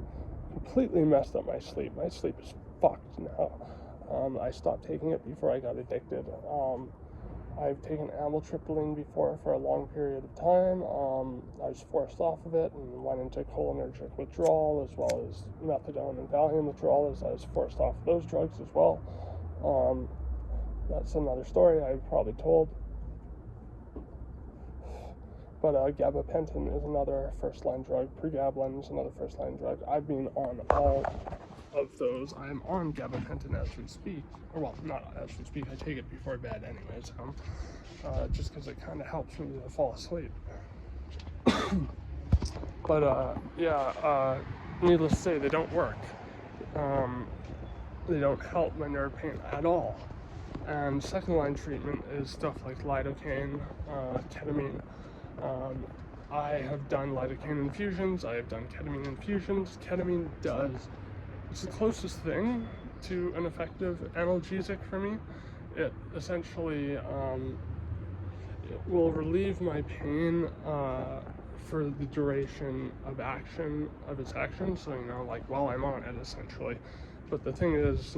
Completely messed up my sleep. My sleep is fucked now. I stopped taking it before I got addicted. I've taken amitriptyline before for a long period of time. I was forced off of it and went into cholinergic withdrawal, as well as methadone and Valium withdrawal, as I was forced off those drugs as well. That's another story I've probably told. But gabapentin is another first-line drug. Pregabalin is another first-line drug. I've been on all of those. I'm on gabapentin as we speak. Or, well, not as we speak. I take it before bed anyways. Just because it kind of helps me to fall asleep. But, needless to say, they don't work. They don't help my nerve pain at all. And second-line treatment is stuff like lidocaine, ketamine. I have done lidocaine infusions. I have done ketamine infusions. Ketamine it's the closest thing to an effective analgesic for me. It essentially it will relieve my pain for the duration of its action. So, like while I'm on it, essentially. But the thing is,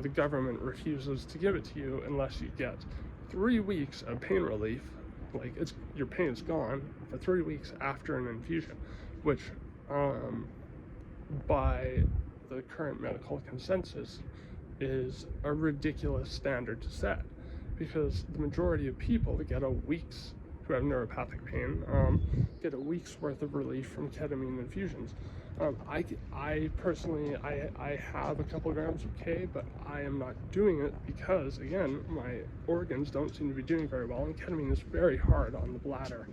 the government refuses to give it to you unless you get 3 weeks of pain relief. Like, your pain is gone for 3 weeks after an infusion, which, by the current medical consensus, is a ridiculous standard to set, because the majority of people that who have neuropathic pain get a week's worth of relief from ketamine infusions. I personally have a couple grams of K, but I am not doing it because, again, my organs don't seem to be doing very well, and ketamine is very hard on the bladder.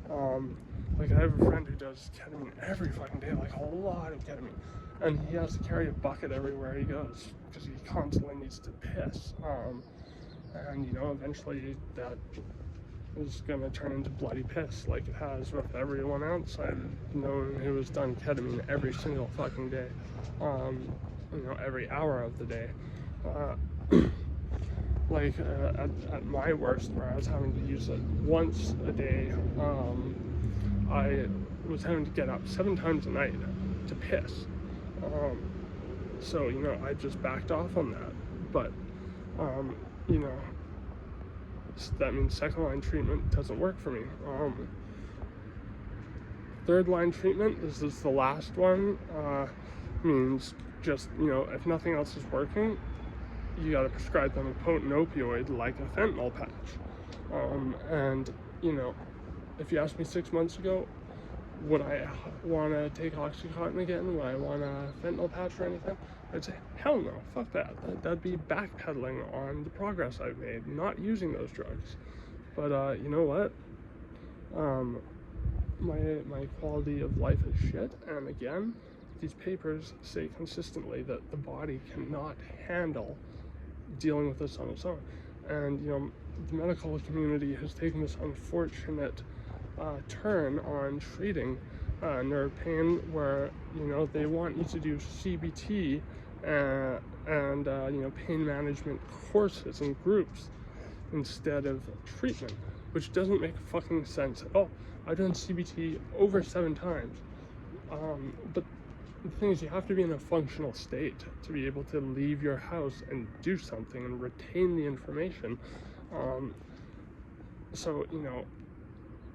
Like, I have a friend who does ketamine every fucking day, like a lot of ketamine, and he has to carry a bucket everywhere he goes because he constantly needs to piss. And eventually that is going to turn into bloody piss, like it has with everyone else I've known who has done ketamine every single fucking day, every hour of the day. At my worst, where I was having to use it once a day, was having to get up 7 times a night to piss. So, you know, I just backed off on that. But, you know, that means second line treatment doesn't work for me. Third line treatment, this is the last one, means just, you know, if nothing else is working, you gotta prescribe them a potent opioid like a fentanyl patch. And, you know, if you asked me 6 months ago, would I want to take Oxycontin again? Would I want a fentanyl patch or anything? I'd say, hell no, fuck that. That'd be backpedaling on the progress I've made, not using those drugs. But, you know what? My quality of life is shit, and again, these papers say consistently that the body cannot handle dealing with this on its own. And, you know, the medical community has taken this unfortunate turn on treating nerve pain, where, you know, they want you to do CBT and you know, pain management courses and groups instead of treatment, which doesn't make fucking sense at all. I've done CBT over 7 times, but the thing is, you have to be in a functional state to be able to leave your house and do something and retain the information. So, you know,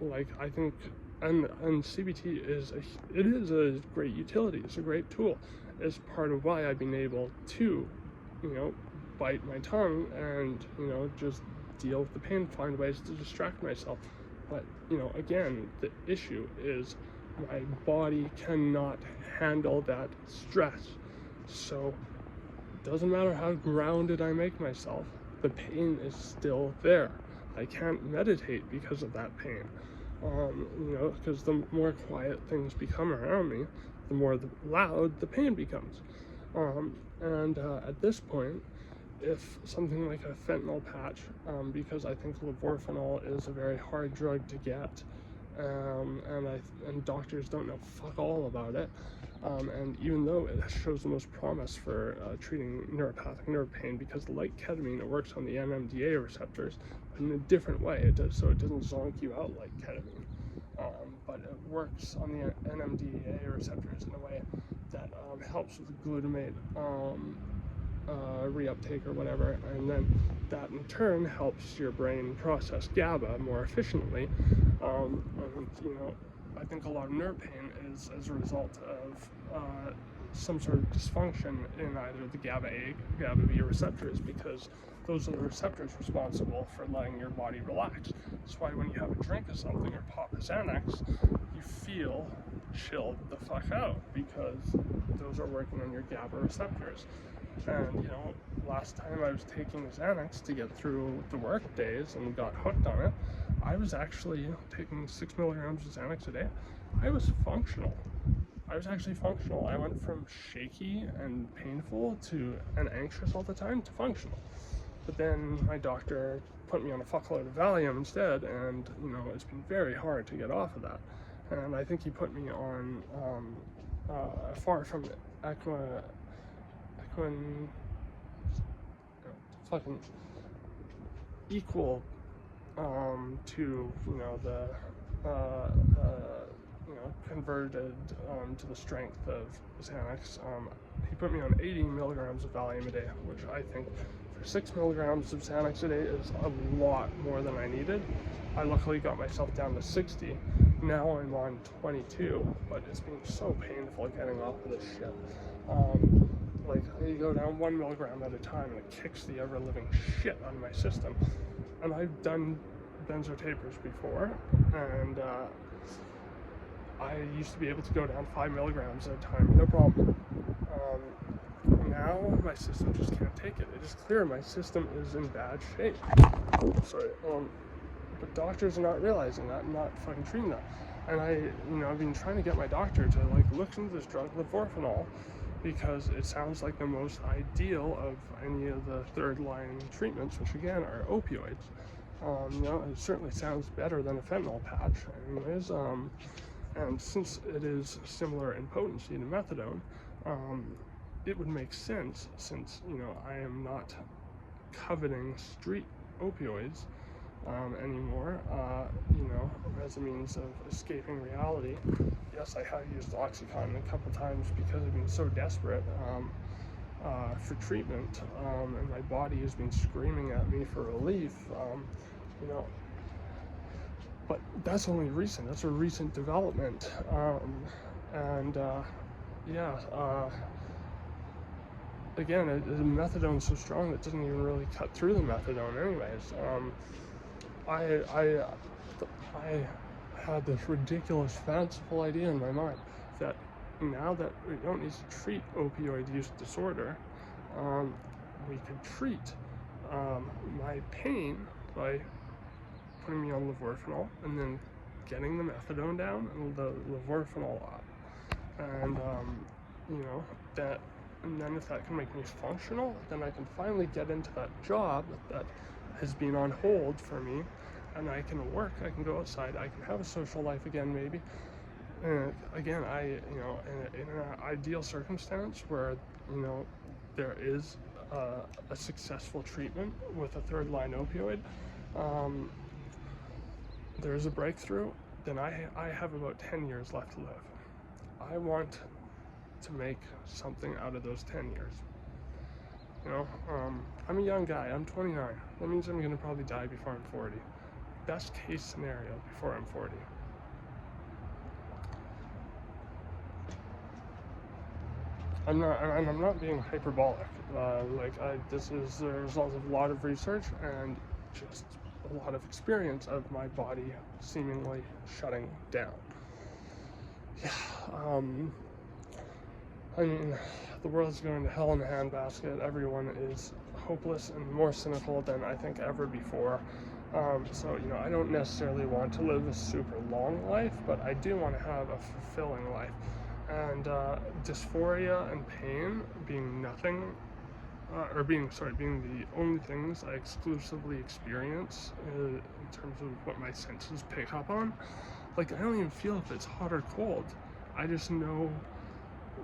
like, I think, and CBT is a great utility. It's a great tool. It's part of why I've been able to, you know, bite my tongue and, you know, just deal with the pain, find ways to distract myself. But, you know, again, the issue is my body cannot handle that stress. So it doesn't matter how grounded I make myself, the pain is still there. I can't meditate because of that pain. You know, because the more quiet things become around me, the more loud the pain becomes. And at this point, if something like a fentanyl patch, because I think levorphanol is a very hard drug to get, and doctors don't know fuck all about it, and even though it shows the most promise for treating neuropathic nerve pain, because like ketamine, it works on the NMDA receptors, but in a different way. It does, so it doesn't zonk you out like ketamine, but it works on the NMDA receptors in a way that helps with the glutamate reuptake or whatever, and then that in turn helps your brain process GABA more efficiently. And, you know, I think a lot of nerve pain is as a result of some sort of dysfunction in either the GABA A, GABA B receptors, because those are the receptors responsible for letting your body relax. That's why when you have a drink of something or pop a Xanax, you feel chilled the fuck out, because those are working on your GABA receptors. And, you know, last time I was taking Xanax to get through the work days and got hooked on it, I was actually taking 6 milligrams of Xanax a day. I was functional. I was actually functional. I went from shaky and painful to and anxious all the time to functional. But then my doctor put me on a fuckload of Valium instead, and, you know, it's been very hard to get off of that. And I think he put me on far from fucking equal to, you know, the you know, converted to the strength of Xanax. He put me on 80 milligrams of Valium a day, which I think for 6 milligrams of Xanax a day is a lot more than I needed. I luckily got myself down to 60. Now I'm on 22, but it's been so painful getting off of this shit. Like, I go down 1 milligram at a time, and it kicks the ever-living shit out of my system. And I've done benzodiazepines before, and I used to be able to go down 5 milligrams at a time, no problem. Now my system just can't take it. It is clear my system is in bad shape. Sorry. But doctors are not realizing that and not fucking treating that. And I've been trying to get my doctor to, like, look into this drug, levorphanol, because it sounds like the most ideal of any of the third-line treatments, which again are opioids. You know, it certainly sounds better than a fentanyl patch, anyways. And since it is similar in potency to methadone, it would make sense, since, you know, I am not coveting street opioids, anymore, as a means of escaping reality. Yes, I have used Oxycontin a couple times because I've been so desperate for treatment, and my body has been screaming at me for relief, you know, but that's only recent. That's a recent development, and again, the methadone's so strong that it doesn't even really cut through the methadone anyways. I had this ridiculous, fanciful idea in my mind that now that we don't need to treat opioid use disorder, we could treat my pain by putting me on levorfinol and then getting the methadone down and the levorfinol up. And, and then if that can make me functional, then I can finally get into that job that has been on hold for me, and I can work, I can go outside, I can have a social life again, maybe. And again, in an ideal circumstance where, there is a successful treatment with a third line opioid, there is a breakthrough, then I have about 10 years left to live. I want to make something out of those 10 years. I'm a young guy, I'm 29. That means I'm gonna probably die before I'm 40. Best case scenario, before I'm 40. I'm not being hyperbolic. This is the result of a lot of research and just a lot of experience of my body seemingly shutting down. Yeah, the world's going to hell in a handbasket. Everyone is hopeless and more cynical than I think ever before. So, I don't necessarily want to live a super long life, but I do want to have a fulfilling life. And dysphoria and pain being nothing, being the only things I exclusively experience in terms of what my senses pick up on. I don't even feel if it's hot or cold. I just know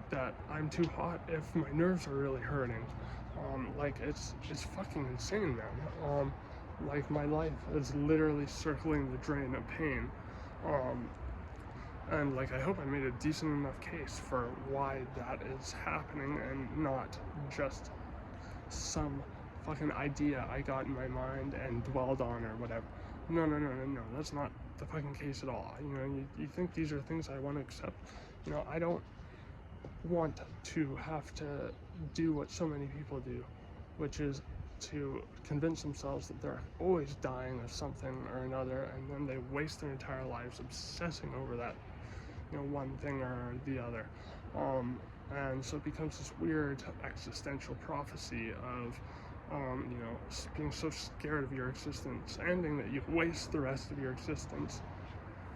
that I'm too hot if my nerves are really hurting. It's fucking insane, man. My life is literally circling the drain of pain. And I hope I made a decent enough case for why that is happening and not just some fucking idea I got in my mind and dwelled on or whatever. No, that's not the fucking case at all. You think these are things I want to accept? I don't want to have to do what so many people do, which is to convince themselves that they're always dying of something or another, and then they waste their entire lives obsessing over that, one thing or the other. And so it becomes this weird existential prophecy of, being so scared of your existence ending that you waste the rest of your existence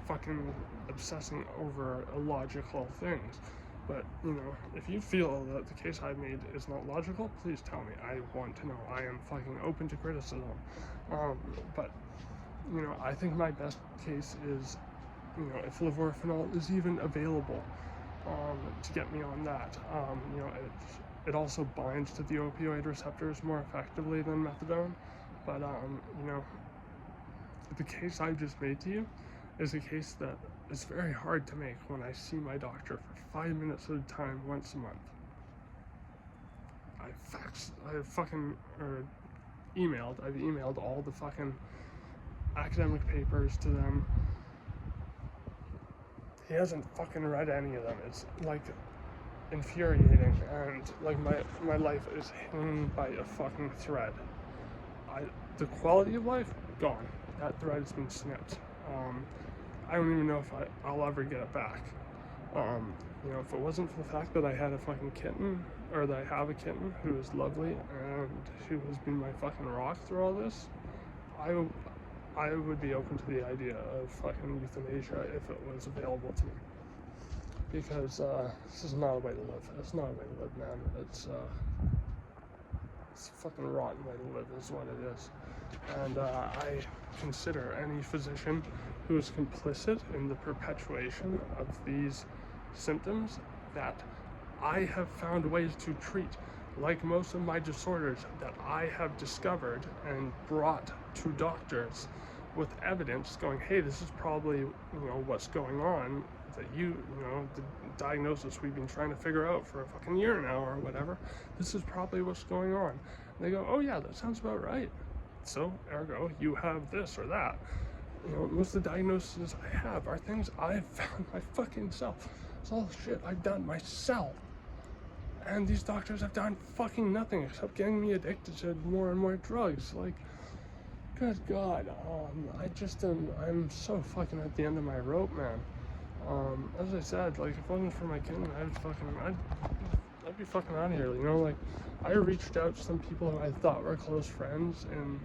fucking obsessing over illogical things. But, if you feel that the case I've made is not logical, please tell me. I want to know. I am fucking open to criticism. But, I think my best case is, if levorfinol is even available, to get me on that. It also binds to the opioid receptors more effectively than methadone. But, the case I just made to you is a case that is very hard to make when I see my doctor for 5 minutes at a time once a month. I've emailed all the fucking academic papers to them. He hasn't fucking read any of them. It's infuriating, and my life is hanging by a fucking thread. The quality of life, gone. That thread has been snipped. I don't even know if I'll ever get it back. If it wasn't for the fact that I had a fucking kitten, or that I have a kitten who is lovely and who has been my fucking rock through all this, I would be open to the idea of fucking euthanasia if it was available to me. Because this is not a way to live. It's not a way to live, man. It's a fucking rotten way to live is what it is. And I consider any physician who is complicit in the perpetuation of these symptoms that I have found ways to treat, like most of my disorders that I have discovered and brought to doctors with evidence going, hey, this is probably, what's going on, that the diagnosis we've been trying to figure out for a fucking year now or whatever, this is probably what's going on. And they go, oh yeah, that sounds about right. So, ergo, you have this or that. Most of the diagnoses I have are things I've found my fucking self. It's all shit I've done myself. And these doctors have done fucking nothing except getting me addicted to more and more drugs. Like, good God, I'm so fucking at the end of my rope, man. As I said, like, if it wasn't for my kid, I'd be fucking out of here, like, I reached out to some people who I thought were close friends in,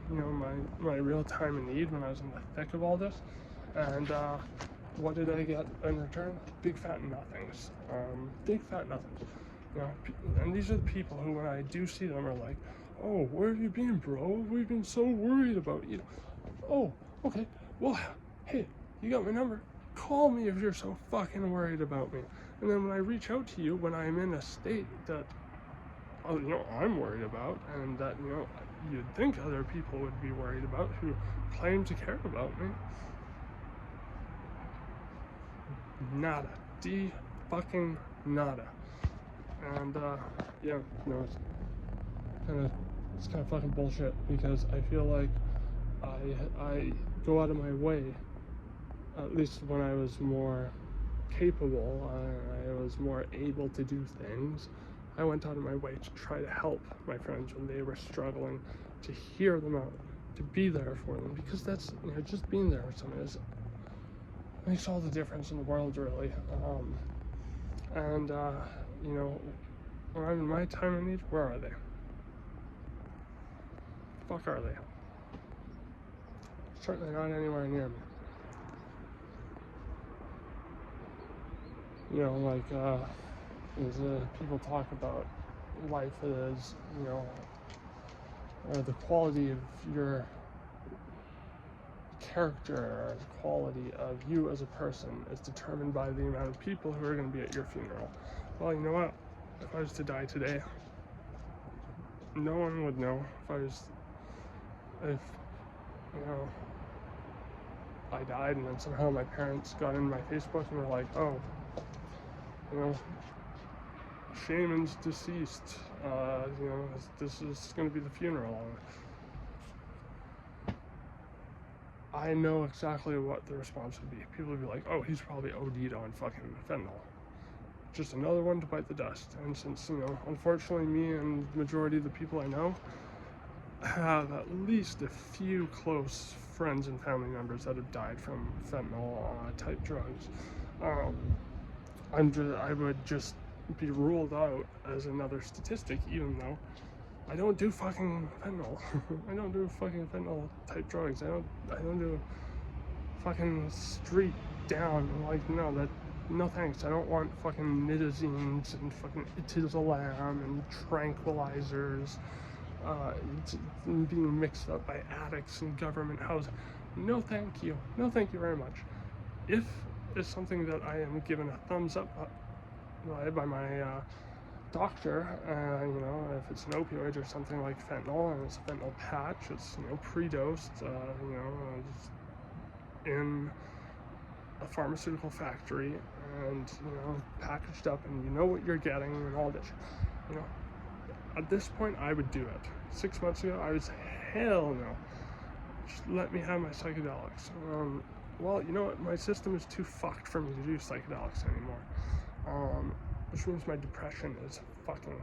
my real time of need when I was in the thick of all this, and, what did I get in return? Big fat nothings. Big fat nothings. And these are the people who, when I do see them, are like, oh, where have you been, bro? We've been so worried about you. Oh, okay, well, hey, you got my number. Call me if you're so fucking worried about me. And then when I reach out to you, when I'm in a state that, I'm worried about, and that, you'd think other people would be worried about who claim to care about me. Nada. Fucking nada. And, it's kind of fucking bullshit, because I feel like I go out of my way, at least when I was more capable, I was more able to do things, I went out of my way to try to help my friends when they were struggling, to hear them out, to be there for them, because that's, just being there with someone makes all the difference in the world, really. When I'm in my time of need, where are they? Fuck are they? Certainly not anywhere near me. People talk about life as, or the quality of your character, or the quality of you as a person is determined by the amount of people who are going to be at your funeral. Well, you know what? If I was to die today, no one would know. If I died and then somehow my parents got in my Facebook and were like, oh, Shaman's deceased, this is going to be the funeral. I know exactly what the response would be. People would be like, oh, he's probably OD'd on fucking fentanyl. Just another one to bite the dust. And since, unfortunately me and the majority of the people I know have at least a few close friends and family members that have died from fentanyl type drugs, I would just be ruled out as another statistic, even though I don't do fucking fentanyl. I don't do fucking fentanyl type drugs. I don't do fucking street down. No thanks. I don't want fucking nitazines and fucking itizolam and tranquilizers being mixed up by addicts in government housing. No thank you. No thank you very much. If it's something that I am given a thumbs up by my doctor, if it's an opioid or something like fentanyl, and it's a fentanyl patch, it's, pre-dosed, in a pharmaceutical factory, and, packaged up, and you know what you're getting, and all this, at this point, I would do it. 6 months ago, I would say, hell no, just let me have my psychedelics. Well, you know what, my system is too fucked for me to do psychedelics anymore, which means my depression is fucking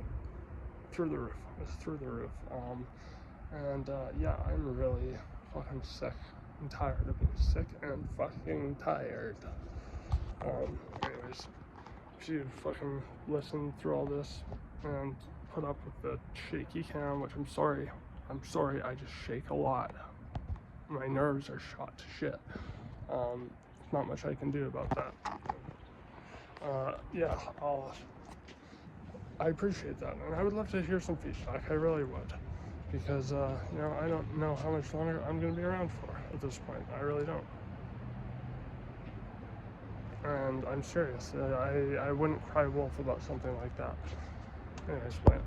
through the roof. It's through the roof. I'm really fucking sick and tired of being sick and fucking tired. Anyways, if you fucking listen through all this and put up with the shaky cam, which I'm sorry, I just shake a lot. My nerves are shot to shit. Not much I can do about that. I appreciate that, and I would love to hear some feedback. I really would, because I don't know how much longer I'm going to be around for at this point. I really don't, and I'm serious. I wouldn't cry wolf about something like that. Anyways, bye.